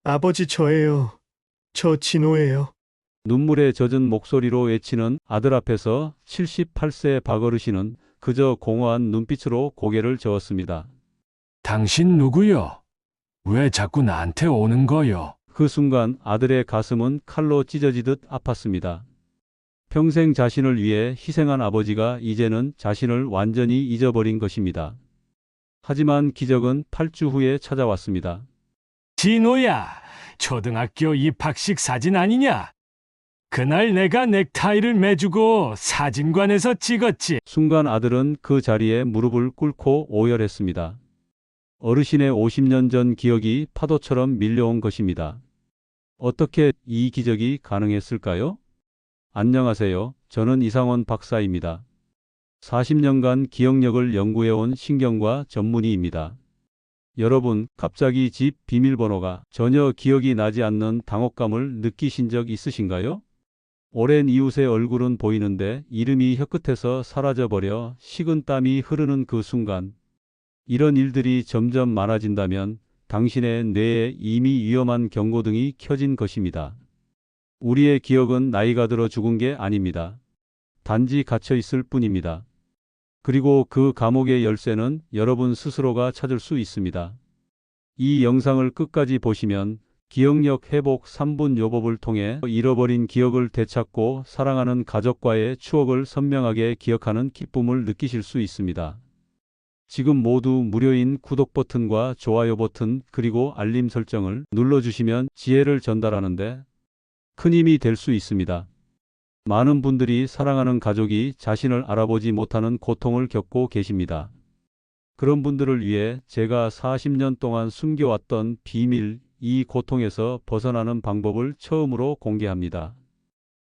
아버지 저예요. 저 진호예요. 눈물에 젖은 목소리로 외치는 아들 앞에서 78세 박어르신은 그저 공허한 눈빛으로 고개를 저었습니다. 당신 누구요? 왜 자꾸 나한테 오는 거요? 그 순간 아들의 가슴은 칼로 찢어지듯 아팠습니다. 평생 자신을 위해 희생한 아버지가 이제는 자신을 완전히 잊어버린 것입니다. 하지만 기적은 8주 후에 찾아왔습니다. 진호야, 초등학교 입학식 사진 아니냐? 그날 내가 넥타이를 매주고 사진관에서 찍었지. 순간 아들은 그 자리에 무릎을 꿇고 오열했습니다. 어르신의 50년 전 기억이 파도처럼 밀려온 것입니다. 어떻게 이 기적이 가능했을까요? 안녕하세요. 저는 이상원 박사입니다. 40년간 기억력을 연구해온 신경과 전문의입니다. 여러분, 갑자기 집 비밀번호가 전혀 기억이 나지 않는 당혹감을 느끼신 적 있으신가요? 오랜 이웃의 얼굴은 보이는데 이름이 혀끝에서 사라져버려 식은 땀이 흐르는 그 순간, 이런 일들이 점점 많아진다면 당신의 뇌에 이미 위험한 경고등이 켜진 것입니다. 우리의 기억은 나이가 들어 죽은 게 아닙니다. 단지 갇혀 있을 뿐입니다. 그리고 그 감옥의 열쇠는 여러분 스스로가 찾을 수 있습니다. 이 영상을 끝까지 보시면 기억력 회복 3분 요법을 통해 잃어버린 기억을 되찾고 사랑하는 가족과의 추억을 선명하게 기억하는 기쁨을 느끼실 수 있습니다. 지금 모두 무료인 구독 버튼과 좋아요 버튼 그리고 알림 설정을 눌러주시면 지혜를 전달하는데 큰 힘이 될 수 있습니다. 많은 분들이 사랑하는 가족이 자신을 알아보지 못하는 고통을 겪고 계십니다. 그런 분들을 위해 제가 40년 동안 숨겨왔던 비밀, 이 고통에서 벗어나는 방법을 처음으로 공개합니다.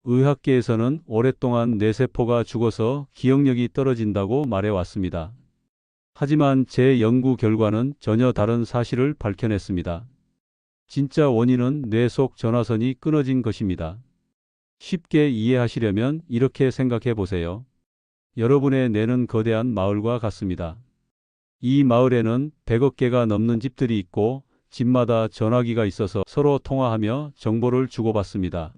의학계에서는 오랫동안 뇌세포가 죽어서 기억력이 떨어진다고 말해왔습니다. 하지만 제 연구 결과는 전혀 다른 사실을 밝혀냈습니다. 진짜 원인은 뇌 속 전화선이 끊어진 것입니다. 쉽게 이해하시려면 이렇게 생각해 보세요. 여러분의 뇌는 거대한 마을과 같습니다. 이 마을에는 100억 개가 넘는 집들이 있고 집마다 전화기가 있어서 서로 통화하며 정보를 주고받습니다.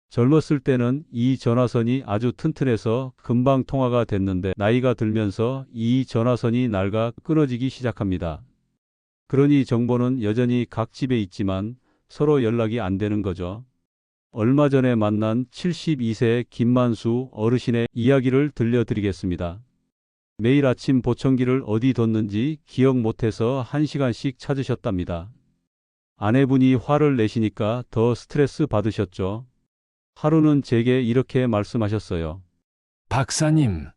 젊었을 때는 이 전화선이 아주 튼튼해서 금방 통화가 됐는데 나이가 들면서 이 전화선이 낡아 끊어지기 시작합니다. 그러니 정보는 여전히 각 집에 있지만 서로 연락이 안 되는 거죠. 얼마 전에 만난 72세 김만수 어르신의 이야기를 들려드리겠습니다. 매일 아침 보청기를 어디 뒀는지 기억 못해서 1시간씩 찾으셨답니다. 아내분이 화를 내시니까 더 스트레스 받으셨죠. 하루는 제게 이렇게 말씀하셨어요. 박사님,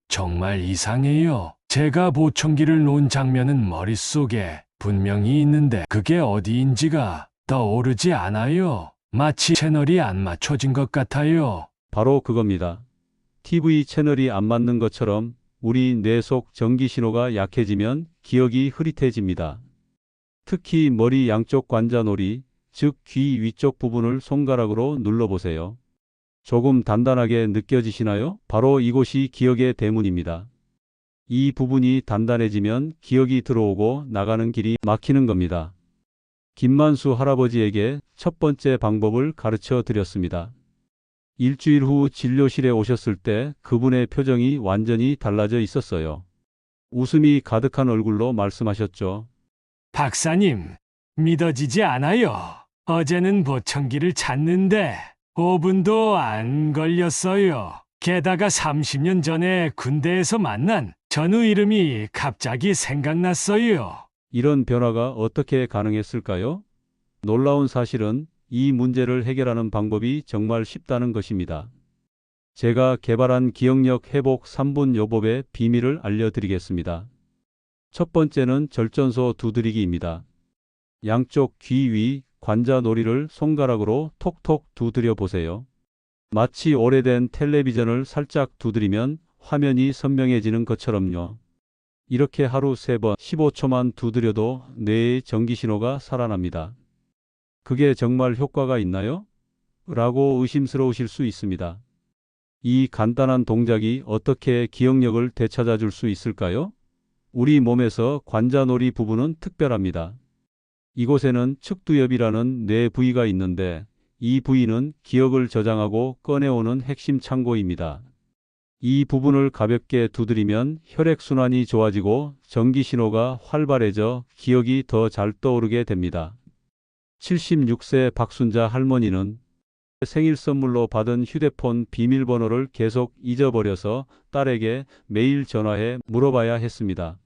정말 이상해요. 제가 보청기를 놓은 장면은 머릿속에 분명히 있는데 그게 어디인지가 떠오르지 않아요. 마치 채널이 안 맞춰진 것 같아요. 바로 그겁니다. TV 채널이 안 맞는 것처럼 우리 뇌 속 전기 신호가 약해지면 기억이 흐릿해집니다. 특히 머리 양쪽 관자놀이, 즉 귀 위쪽 부분을 손가락으로 눌러보세요. 조금 단단하게 느껴지시나요? 바로 이곳이 기억의 대문입니다. 이 부분이 단단해지면 기억이 들어오고 나가는 길이 막히는 겁니다. 김만수 할아버지에게 첫 번째 방법을 가르쳐 드렸습니다. 일주일 후 진료실에 오셨을 때 그분의 표정이 완전히 달라져 있었어요. 웃음이 가득한 얼굴로 말씀하셨죠. 박사님, 믿어지지 않아요. 어제는 보청기를 찾는데 5분도 안 걸렸어요. 게다가 30년 전에 군대에서 만난 전우 이름이 갑자기 생각났어요. 이런 변화가 어떻게 가능했을까요? 놀라운 사실은 이 문제를 해결하는 방법이 정말 쉽다는 것입니다. 제가 개발한 기억력 회복 3분 요법의 비밀을 알려드리겠습니다. 첫 번째는 절전소 두드리기입니다. 양쪽 귀 위 관자놀이를 손가락으로 톡톡 두드려 보세요. 마치 오래된 텔레비전을 살짝 두드리면 화면이 선명해지는 것처럼요. 이렇게 하루 3번 15초만 두드려도 뇌의 전기신호가 살아납니다. 그게 정말 효과가 있나요? 라고 의심스러우실 수 있습니다. 이 간단한 동작이 어떻게 기억력을 되찾아 줄 수 있을까요? 우리 몸에서 관자놀이 부분은 특별합니다. 이곳에는 측두엽이라는 뇌 부위가 있는데 이 부위는 기억을 저장하고 꺼내오는 핵심 창고입니다. 이 부분을 가볍게 두드리면 혈액순환이 좋아지고 전기신호가 활발해져 기억이 더 잘 떠오르게 됩니다. 76세 박순자 할머니는 생일 선물로 받은 휴대폰 비밀번호를 계속 잊어버려서 딸에게 매일 전화해 물어봐야 했습니다.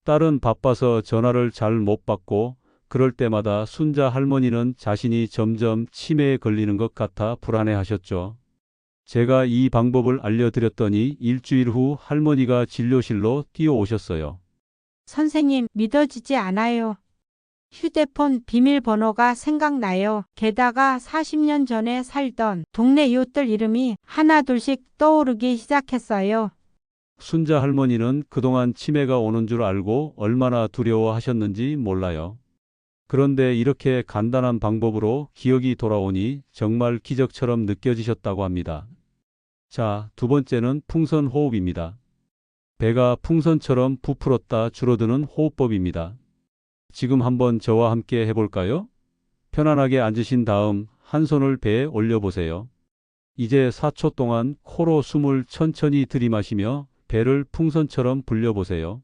딸은 바빠서 전화를 잘 못 받고 그럴 때마다 순자 할머니는 자신이 점점 치매에 걸리는 것 같아 불안해하셨죠. 제가 이 방법을 알려드렸더니 일주일 후 할머니가 진료실로 뛰어오셨어요. 선생님, 믿어지지 않아요. 휴대폰 비밀번호가 생각나요. 게다가 40년 전에 살던 동네 이웃들 이름이 하나둘씩 떠오르기 시작했어요. 순자 할머니는 그동안 치매가 오는 줄 알고 얼마나 두려워하셨는지 몰라요. 그런데 이렇게 간단한 방법으로 기억이 돌아오니 정말 기적처럼 느껴지셨다고 합니다. 자, 두 번째는 풍선 호흡입니다. 배가 풍선처럼 부풀었다 줄어드는 호흡법입니다. 지금 한번 저와 함께 해볼까요? 편안하게 앉으신 다음 한 손을 배에 올려보세요. 이제 4초 동안 코로 숨을 천천히 들이마시며 배를 풍선처럼 불려보세요.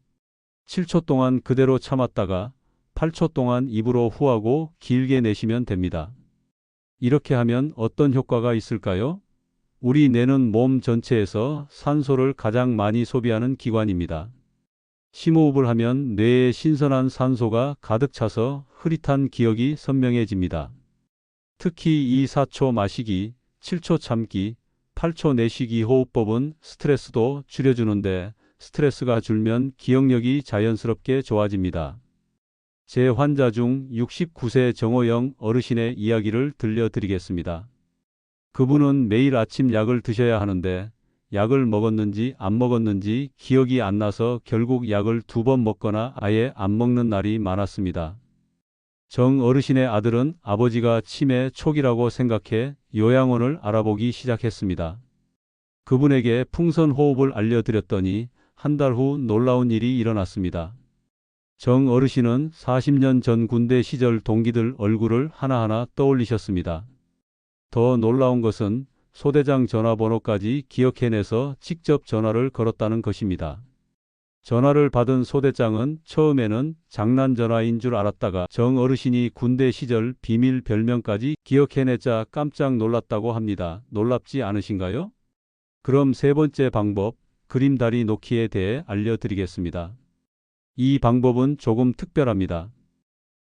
7초 동안 그대로 참았다가 8초 동안 입으로 후하고 길게 내쉬면 됩니다. 이렇게 하면 어떤 효과가 있을까요? 우리 뇌는 몸 전체에서 산소를 가장 많이 소비하는 기관입니다. 심호흡을 하면 뇌에 신선한 산소가 가득 차서 흐릿한 기억이 선명해집니다. 특히 이 4초 마시기, 7초 참기, 8초 내쉬기 호흡법은 스트레스도 줄여주는데 스트레스가 줄면 기억력이 자연스럽게 좋아집니다. 제 환자 중 69세 정호영 어르신의 이야기를 들려드리겠습니다. 그분은 매일 아침 약을 드셔야 하는데 약을 먹었는지 안 먹었는지 기억이 안 나서 결국 약을 2번 먹거나 아예 안 먹는 날이 많았습니다. 정 어르신의 아들은 아버지가 치매 초기라고 생각해 요양원을 알아보기 시작했습니다. 그분에게 풍선 호흡을 알려드렸더니 한 달 후 놀라운 일이 일어났습니다. 정 어르신은 40년 전 군대 시절 동기들 얼굴을 하나하나 떠올리셨습니다. 더 놀라운 것은 소대장 전화번호까지 기억해내서 직접 전화를 걸었다는 것입니다. 전화를 받은 소대장은 처음에는 장난 전화인 줄 알았다가 정 어르신이 군대 시절 비밀 별명까지 기억해내자 깜짝 놀랐다고 합니다. 놀랍지 않으신가요? 그럼 세 번째 방법, 그림다리 놓기에 대해 알려드리겠습니다. 이 방법은 조금 특별합니다.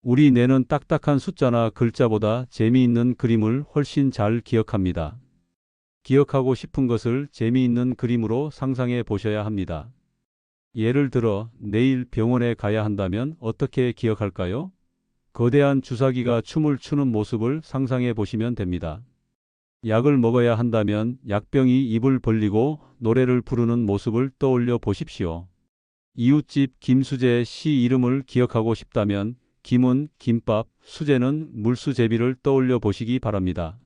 우리 뇌는 딱딱한 숫자나 글자보다 재미있는 그림을 훨씬 잘 기억합니다. 기억하고 싶은 것을 재미있는 그림으로 상상해 보셔야 합니다. 예를 들어 내일 병원에 가야 한다면 어떻게 기억할까요? 거대한 주사기가 춤을 추는 모습을 상상해 보시면 됩니다. 약을 먹어야 한다면 약병이 입을 벌리고 노래를 부르는 모습을 떠올려 보십시오. 이웃집 김수재의 시 이름을 기억하고 싶다면 김은 김밥, 수재는 물수제비를 떠올려 보시기 바랍니다.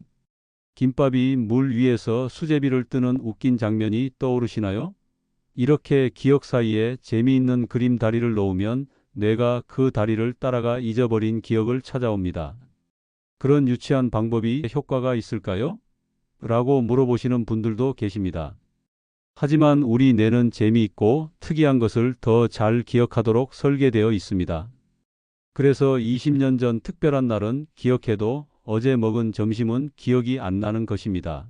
김밥이 물 위에서 수제비를 뜨는 웃긴 장면이 떠오르시나요? 이렇게 기억 사이에 재미있는 그림 다리를 놓으면 뇌가 그 다리를 따라가 잊어버린 기억을 찾아옵니다. 그런 유치한 방법이 효과가 있을까요? 라고 물어보시는 분들도 계십니다. 하지만 우리 뇌는 재미있고 특이한 것을 더 잘 기억하도록 설계되어 있습니다. 그래서 20년 전 특별한 날은 기억해도 어제 먹은 점심은 기억이 안 나는 것입니다.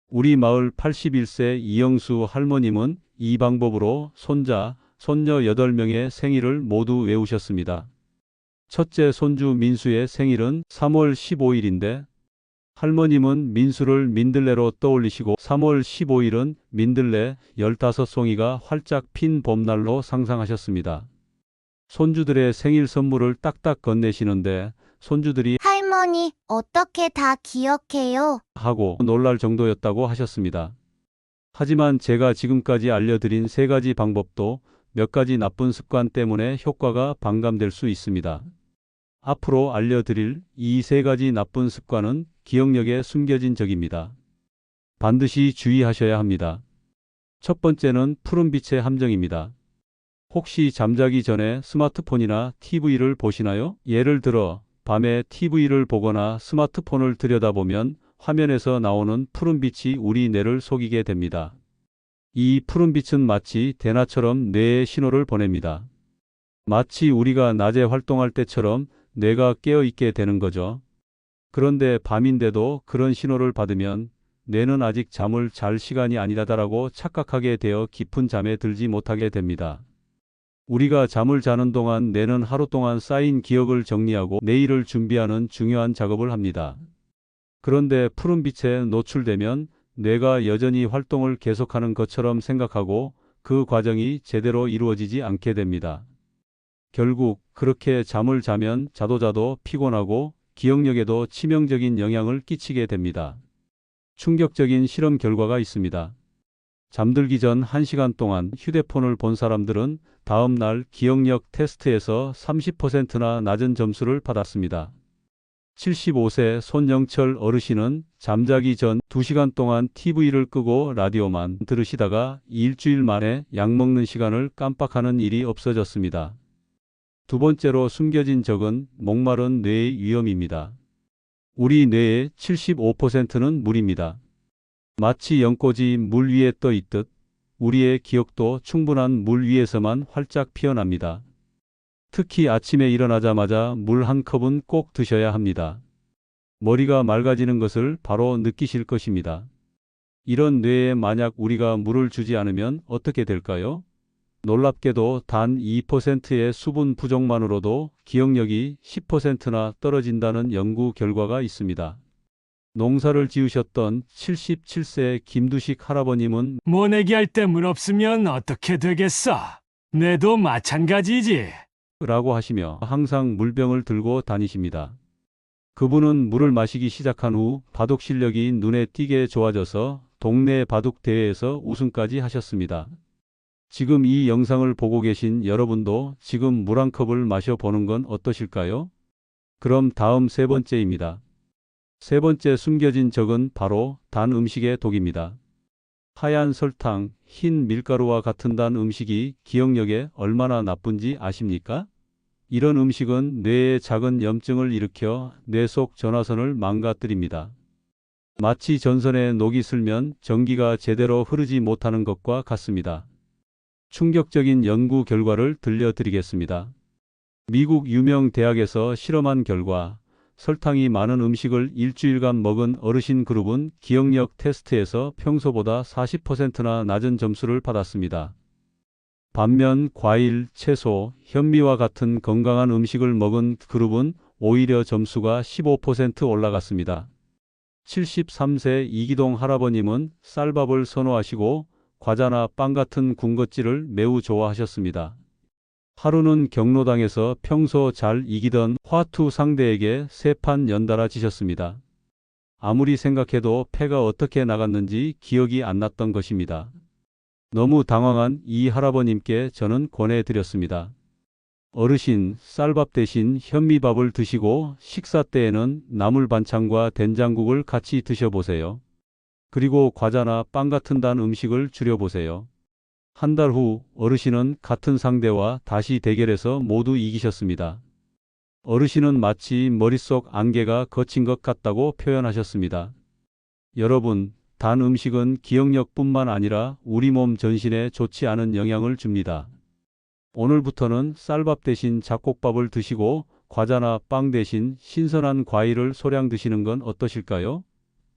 우리 마을 81세 이영수 할머님은 이 방법으로 손자, 손녀 8명의 생일을 모두 외우셨습니다. 첫째 손주 민수의 생일은 3월 15일인데 할머님은 민수를 민들레로 떠올리시고 3월 15일은 민들레 15송이가 활짝 핀 봄날로 상상하셨습니다. 손주들의 생일 선물을 딱딱 건네시는데 손주들이 할머니, 어떻게 다 기억해요? 하고 놀랄 정도였다고 하셨습니다. 하지만 제가 지금까지 알려드린 3가지 방법도 몇 가지 나쁜 습관 때문에 효과가 반감될 수 있습니다. 앞으로 알려드릴 이 3가지 나쁜 습관은 기억력에 숨겨진 적입니다. 반드시 주의하셔야 합니다. 첫 번째는 푸른빛의 함정입니다. 혹시 잠자기 전에 스마트폰이나 TV를 보시나요? 예를 들어 밤에 TV를 보거나 스마트폰을 들여다보면 화면에서 나오는 푸른빛이 우리 뇌를 속이게 됩니다. 이 푸른빛은 마치 대나처럼 뇌에 신호를 보냅니다. 마치 우리가 낮에 활동할 때처럼 뇌가 깨어 있게 되는 거죠. 그런데 밤인데도 그런 신호를 받으면 뇌는 아직 잠을 잘 시간이 아니다라고 착각하게 되어 깊은 잠에 들지 못하게 됩니다. 우리가 잠을 자는 동안 뇌는 하루 동안 쌓인 기억을 정리하고 내일을 준비하는 중요한 작업을 합니다. 그런데 푸른빛에 노출되면 뇌가 여전히 활동을 계속하는 것처럼 생각하고 그 과정이 제대로 이루어지지 않게 됩니다. 결국 그렇게 잠을 자면 자도 피곤하고 기억력에도 치명적인 영향을 끼치게 됩니다. 충격적인 실험 결과가 있습니다. 잠들기 전 1시간 동안 휴대폰을 본 사람들은 다음 날 기억력 테스트에서 30%나 낮은 점수를 받았습니다. 75세 손영철 어르신은 잠자기 전 2시간 동안 TV를 끄고 라디오만 들으시다가 일주일 만에 약 먹는 시간을 깜빡하는 일이 없어졌습니다. 두 번째로 숨겨진 적은 목마른 뇌의 위험입니다. 우리 뇌의 75%는 물입니다. 마치 연꽃이 물 위에 떠 있듯 우리의 기억도 충분한 물 위에서만 활짝 피어납니다. 특히 아침에 일어나자마자 물 한 컵은 꼭 드셔야 합니다. 머리가 맑아지는 것을 바로 느끼실 것입니다. 이런 뇌에 만약 우리가 물을 주지 않으면 어떻게 될까요? 놀랍게도 단 2%의 수분 부족만으로도 기억력이 10%나 떨어진다는 연구 결과가 있습니다. 농사를 지으셨던 77세 김두식 할아버님은 모내기 할 때 물 없으면 어떻게 되겠어? 뇌도 마찬가지지. 라고 하시며 항상 물병을 들고 다니십니다. 그분은 물을 마시기 시작한 후 바둑 실력이 눈에 띄게 좋아져서 동네 바둑 대회에서 우승까지 하셨습니다. 지금 이 영상을 보고 계신 여러분도 지금 물 한 컵을 마셔보는 건 어떠실까요? 그럼 다음 세 번째입니다. 세 번째 숨겨진 적은 바로 단 음식의 독입니다. 하얀 설탕, 흰 밀가루와 같은 단 음식이 기억력에 얼마나 나쁜지 아십니까? 이런 음식은 뇌에 작은 염증을 일으켜 뇌 속 전화선을 망가뜨립니다. 마치 전선에 녹이 슬면 전기가 제대로 흐르지 못하는 것과 같습니다. 충격적인 연구 결과를 들려드리겠습니다. 미국 유명 대학에서 실험한 결과 설탕이 많은 음식을 일주일간 먹은 어르신 그룹은 기억력 테스트에서 평소보다 40%나 낮은 점수를 받았습니다. 반면 과일, 채소, 현미와 같은 건강한 음식을 먹은 그룹은 오히려 점수가 15% 올라갔습니다. 73세 이기동 할아버님은 쌀밥을 선호하시고 과자나 빵 같은 군것질을 매우 좋아하셨습니다. 하루는 경로당에서 평소 잘 이기던 화투 상대에게 세 판 연달아 지셨습니다. 아무리 생각해도 패가 어떻게 나갔는지 기억이 안 났던 것입니다. 너무 당황한 이 할아버님께 저는 권해드렸습니다. 어르신, 쌀밥 대신 현미밥을 드시고 식사 때에는 나물 반찬과 된장국을 같이 드셔보세요. 그리고 과자나 빵 같은 단 음식을 줄여보세요. 한 달 후 어르신은 같은 상대와 다시 대결해서 모두 이기셨습니다. 어르신은 마치 머릿속 안개가 거친 것 같다고 표현하셨습니다. 여러분, 단 음식은 기억력뿐만 아니라 우리 몸 전신에 좋지 않은 영향을 줍니다. 오늘부터는 쌀밥 대신 잡곡밥을 드시고 과자나 빵 대신 신선한 과일을 소량 드시는 건 어떠실까요?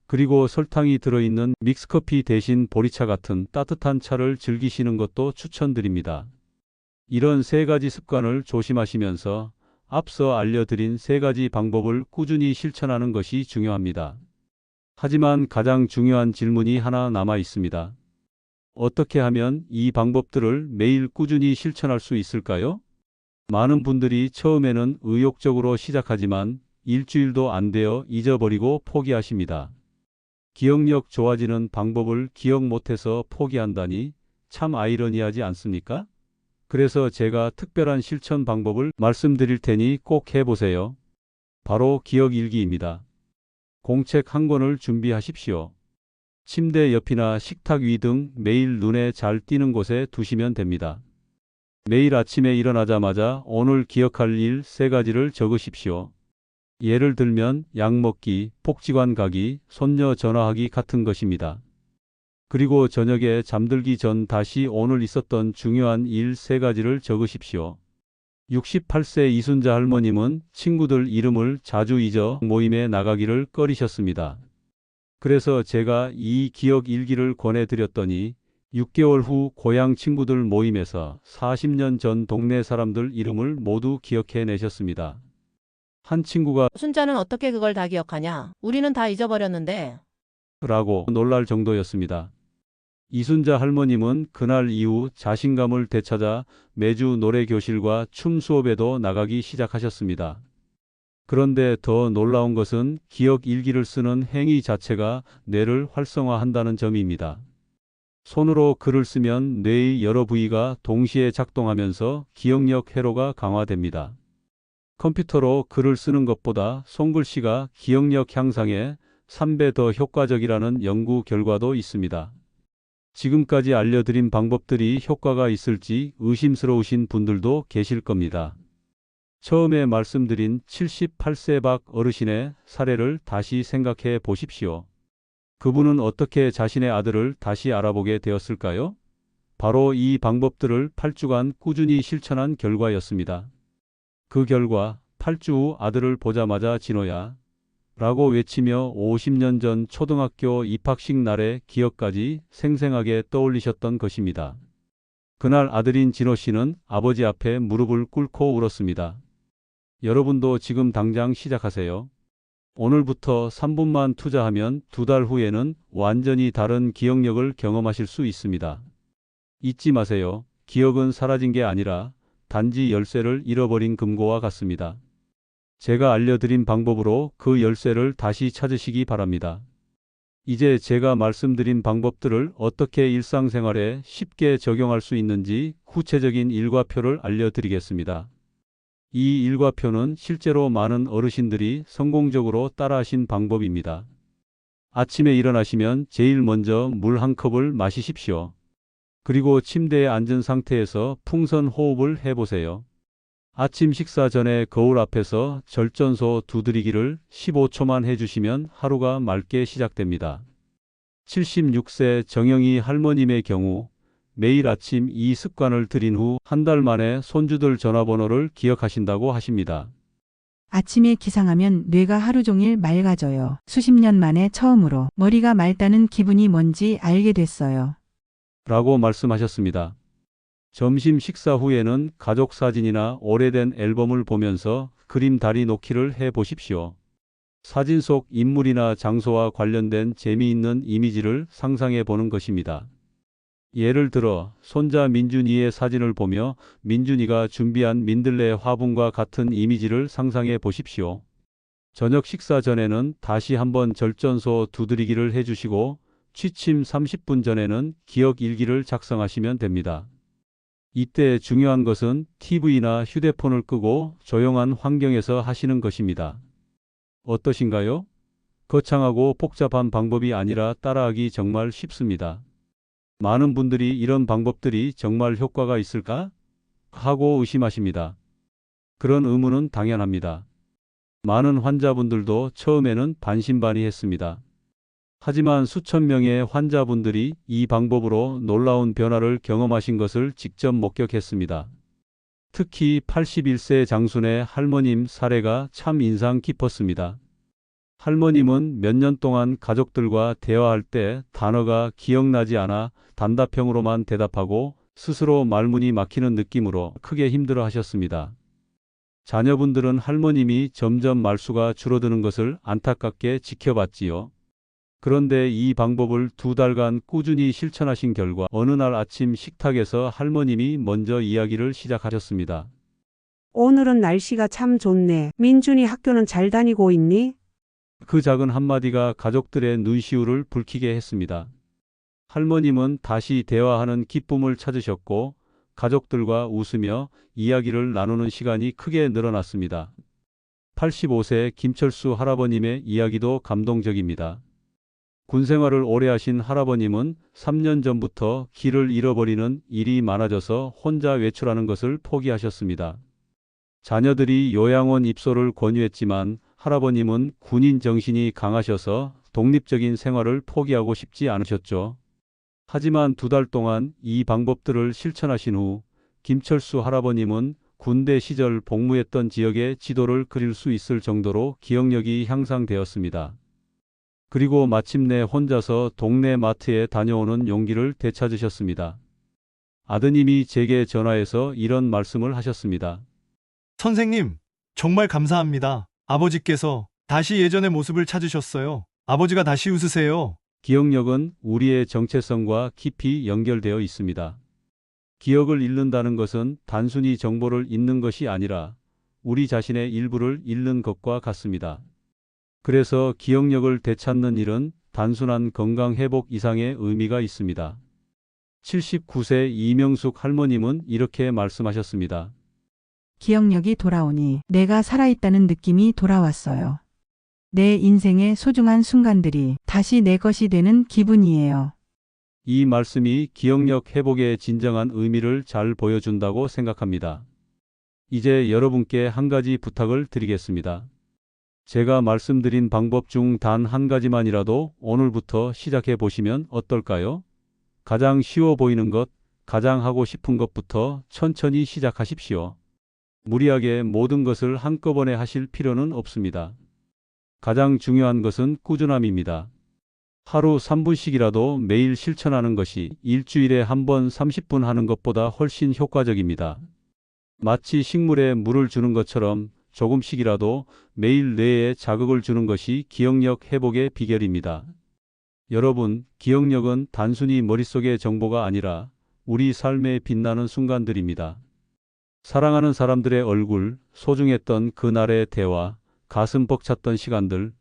그리고 설탕이 들어있는 믹스커피 대신 보리차 같은 따뜻한 차를 즐기시는 것도 추천드립니다. 이런 세 가지 습관을 조심하시면서 앞서 알려드린 세 가지 방법을 꾸준히 실천하는 것이 중요합니다. 하지만 가장 중요한 질문이 하나 남아 있습니다. 어떻게 하면 이 방법들을 매일 꾸준히 실천할 수 있을까요? 많은 분들이 처음에는 의욕적으로 시작하지만 일주일도 안 되어 잊어버리고 포기하십니다. 기억력 좋아지는 방법을 기억 못해서 포기한다니 참 아이러니하지 않습니까? 그래서 제가 특별한 실천 방법을 말씀드릴 테니 꼭 해보세요. 바로 기억 일기입니다. 공책 한 권을 준비하십시오. 침대 옆이나 식탁 위 등 매일 눈에 잘 띄는 곳에 두시면 됩니다. 매일 아침에 일어나자마자 오늘 기억할 일 3가지를 적으십시오. 예를 들면 약 먹기, 복지관 가기, 손녀 전화하기 같은 것입니다. 그리고 저녁에 잠들기 전 다시 오늘 있었던 중요한 일 3가지를 적으십시오. 68세 이순자 할머님은 친구들 이름을 자주 잊어 모임에 나가기를 꺼리셨습니다. 그래서 제가 이 기억 일기를 권해드렸더니 6개월 후 고향 친구들 모임에서 40년 전 동네 사람들 이름을 모두 기억해 내셨습니다. 한 친구가 순자는 어떻게 그걸 다 기억하냐? 우리는 다 잊어버렸는데. 라고 놀랄 정도였습니다. 이순자 할머님은 그날 이후 자신감을 되찾아 매주 노래 교실과 춤 수업에도 나가기 시작하셨습니다. 그런데 더 놀라운 것은 기억 일기를 쓰는 행위 자체가 뇌를 활성화한다는 점입니다. 손으로 글을 쓰면 뇌의 여러 부위가 동시에 작동하면서 기억력 회로가 강화됩니다. 컴퓨터로 글을 쓰는 것보다 손글씨가 기억력 향상에 3배 더 효과적이라는 연구 결과도 있습니다. 지금까지 알려드린 방법들이 효과가 있을지 의심스러우신 분들도 계실 겁니다. 처음에 말씀드린 78세 박 어르신의 사례를 다시 생각해 보십시오. 그분은 어떻게 자신의 아들을 다시 알아보게 되었을까요? 바로 이 방법들을 8주간 꾸준히 실천한 결과였습니다. 그 결과 8주 후 아들을 보자마자 진호야 라고 외치며 50년 전 초등학교 입학식 날의 기억까지 생생하게 떠올리셨던 것입니다. 그날 아들인 진호 씨는 아버지 앞에 무릎을 꿇고 울었습니다. 여러분도 지금 당장 시작하세요. 오늘부터 3분만 투자하면 2달 후에는 완전히 다른 기억력을 경험하실 수 있습니다. 잊지 마세요. 기억은 사라진 게 아니라 단지 열쇠를 잃어버린 금고와 같습니다. 제가 알려드린 방법으로 그 열쇠를 다시 찾으시기 바랍니다. 이제 제가 말씀드린 방법들을 어떻게 일상생활에 쉽게 적용할 수 있는지 구체적인 일과표를 알려드리겠습니다. 이 일과표는 실제로 많은 어르신들이 성공적으로 따라하신 방법입니다. 아침에 일어나시면 제일 먼저 물 한 컵을 마시십시오. 그리고 침대에 앉은 상태에서 풍선 호흡을 해보세요. 아침 식사 전에 거울 앞에서 절전소 두드리기를 15초만 해주시면 하루가 맑게 시작됩니다. 76세 정영희 할머님의 경우 매일 아침 이 습관을 들인 후 한 달 만에 손주들 전화번호를 기억하신다고 하십니다. 아침에 기상하면 뇌가 하루 종일 맑아져요. 수십 년 만에 처음으로 머리가 맑다는 기분이 뭔지 알게 됐어요. 라고 말씀하셨습니다. 점심 식사 후에는 가족 사진이나 오래된 앨범을 보면서 그림 다리 놓기를 해 보십시오. 사진 속 인물이나 장소와 관련된 재미있는 이미지를 상상해 보는 것입니다. 예를 들어 손자 민준이의 사진을 보며 민준이가 준비한 민들레 화분과 같은 이미지를 상상해 보십시오. 저녁 식사 전에는 다시 한번 절전소 두드리기를 해주시고 취침 30분 전에는 기억 일기를 작성하시면 됩니다. 이때 중요한 것은 TV나 휴대폰을 끄고 조용한 환경에서 하시는 것입니다. 어떠신가요? 거창하고 복잡한 방법이 아니라 따라하기 정말 쉽습니다. 많은 분들이 이런 방법들이 정말 효과가 있을까? 하고 의심하십니다. 그런 의문은 당연합니다. 많은 환자분들도 처음에는 반신반의했습니다. 하지만 수천 명의 환자분들이 이 방법으로 놀라운 변화를 경험하신 것을 직접 목격했습니다. 특히 81세 장순의 할머님 사례가 참 인상 깊었습니다. 할머님은 몇 년 동안 가족들과 대화할 때 단어가 기억나지 않아 단답형으로만 대답하고 스스로 말문이 막히는 느낌으로 크게 힘들어 하셨습니다. 자녀분들은 할머님이 점점 말수가 줄어드는 것을 안타깝게 지켜봤지요. 그런데 이 방법을 2달간 꾸준히 실천하신 결과 어느 날 아침 식탁에서 할머님이 먼저 이야기를 시작하셨습니다. 오늘은 날씨가 참 좋네. 민준이 학교는 잘 다니고 있니? 그 작은 한마디가 가족들의 눈시울을 붉히게 했습니다. 할머님은 다시 대화하는 기쁨을 찾으셨고 가족들과 웃으며 이야기를 나누는 시간이 크게 늘어났습니다. 85세 김철수 할아버님의 이야기도 감동적입니다. 군 생활을 오래 하신 할아버님은 3년 전부터 길을 잃어버리는 일이 많아져서 혼자 외출하는 것을 포기하셨습니다. 자녀들이 요양원 입소를 권유했지만 할아버님은 군인 정신이 강하셔서 독립적인 생활을 포기하고 싶지 않으셨죠. 하지만 2달 동안 이 방법들을 실천하신 후 김철수 할아버님은 군대 시절 복무했던 지역의 지도를 그릴 수 있을 정도로 기억력이 향상되었습니다. 그리고 마침내 혼자서 동네 마트에 다녀오는 용기를 되찾으셨습니다. 아드님이 제게 전화해서 이런 말씀을 하셨습니다. 선생님, 정말 감사합니다. 아버지께서 다시 예전의 모습을 찾으셨어요. 아버지가 다시 웃으세요. 기억력은 우리의 정체성과 깊이 연결되어 있습니다. 기억을 잃는다는 것은 단순히 정보를 잊는 것이 아니라 우리 자신의 일부를 잃는 것과 같습니다. 그래서 기억력을 되찾는 일은 단순한 건강 회복 이상의 의미가 있습니다. 79세 이명숙 할머님은 이렇게 말씀하셨습니다. 기억력이 돌아오니 내가 살아있다는 느낌이 돌아왔어요. 내 인생의 소중한 순간들이 다시 내 것이 되는 기분이에요. 이 말씀이 기억력 회복의 진정한 의미를 잘 보여준다고 생각합니다. 이제 여러분께 한 가지 부탁을 드리겠습니다. 제가 말씀드린 방법 중 단 한 가지만이라도 오늘부터 시작해 보시면 어떨까요? 가장 쉬워 보이는 것, 가장 하고 싶은 것부터 천천히 시작하십시오. 무리하게 모든 것을 한꺼번에 하실 필요는 없습니다. 가장 중요한 것은 꾸준함입니다. 하루 3분씩이라도 매일 실천하는 것이 일주일에 한 번 30분 하는 것보다 훨씬 효과적입니다. 마치 식물에 물을 주는 것처럼 조금씩이라도 매일 뇌에 자극을 주는 것이 기억력 회복의 비결입니다. 여러분, 기억력은 단순히 머릿속의 정보가 아니라 우리 삶에 빛나는 순간들입니다. 사랑하는 사람들의 얼굴, 소중했던 그날의 대화, 가슴 벅찼던 시간들,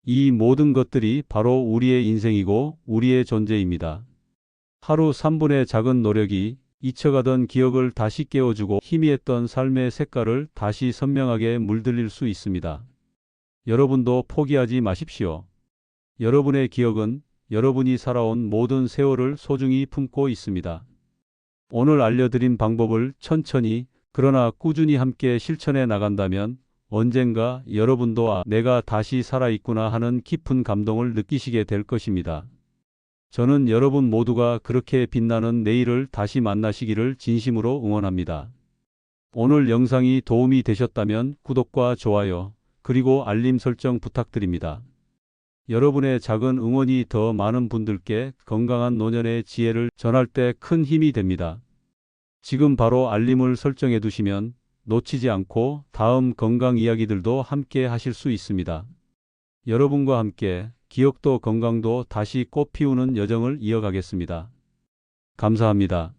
이 모든 것들이 바로 우리의 인생이고 우리의 존재입니다. 하루 3분의 작은 노력이 잊혀가던 기억을 다시 깨워주고 희미했던 삶의 색깔을 다시 선명하게 물들일 수 있습니다. 여러분도 포기하지 마십시오. 여러분의 기억은 여러분이 살아온 모든 세월을 소중히 품고 있습니다. 오늘 알려드린 방법을 천천히 그러나 꾸준히 함께 실천해 나간다면 언젠가 여러분도 내가 다시 살아있구나 하는 깊은 감동을 느끼시게 될 것입니다. 저는 여러분 모두가 그렇게 빛나는 내일을 다시 만나시기를 진심으로 응원합니다. 오늘 영상이 도움이 되셨다면 구독과 좋아요, 그리고 알림 설정 부탁드립니다. 여러분의 작은 응원이 더 많은 분들께 건강한 노년의 지혜를 전할 때 큰 힘이 됩니다. 지금 바로 알림을 설정해 두시면 놓치지 않고 다음 건강 이야기들도 함께 하실 수 있습니다. 여러분과 함께 기억도 건강도 다시 꽃피우는 여정을 이어가겠습니다. 감사합니다.